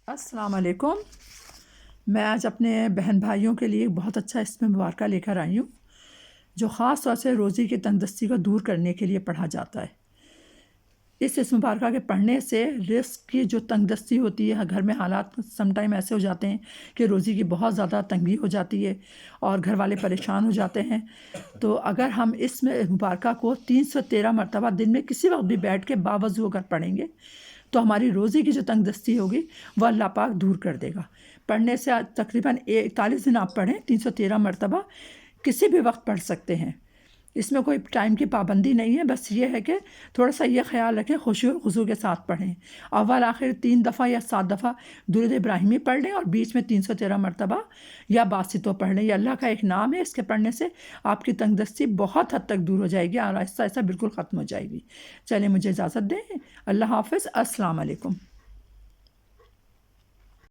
السلام علیکم۔ میں آج اپنے بہن بھائیوں کے لیے ایک بہت اچھا اسم مبارکہ لے کر آئی ہوں جو خاص طور سے روزی کی تنگدستی کو دور کرنے کے لیے پڑھا جاتا ہے۔ اس اسم مبارکہ کے پڑھنے سے رزق کی جو تنگدستی ہوتی ہے، گھر میں حالات سم ٹائم ایسے ہو جاتے ہیں کہ روزی کی بہت زیادہ تنگی ہو جاتی ہے اور گھر والے پریشان ہو جاتے ہیں، تو اگر ہم اس مبارکہ کو 313 مرتبہ دن میں کسی وقت بھی بیٹھ کے باوضو اگر پڑھیں گے تو ہماری روزی کی جو تنگدستی ہوگی وہ اللہ پاک دور کر دے گا۔ پڑھنے سے تقریباً 41 دن آپ پڑھیں، 313 مرتبہ کسی بھی وقت پڑھ سکتے ہیں۔ اس میں کوئی ٹائم کی پابندی نہیں ہے، بس یہ ہے کہ تھوڑا سا یہ خیال رکھیں خشوع و خضوع کے ساتھ پڑھیں۔ اول آخر 3 دفعہ یا 7 دفعہ درود ابراہیمی پڑھ لیں اور بیچ میں 313 مرتبہ یا باسطہ پڑھ لیں۔ یہ اللہ کا ایک نام ہے، اس کے پڑھنے سے آپ کی تنگدستی بہت حد تک دور ہو جائے گی اور آہستہ آہستہ بالکل ختم ہو جائے گی۔ چلیں مجھے اجازت دیں، اللہ حافظ، السلام علیکم۔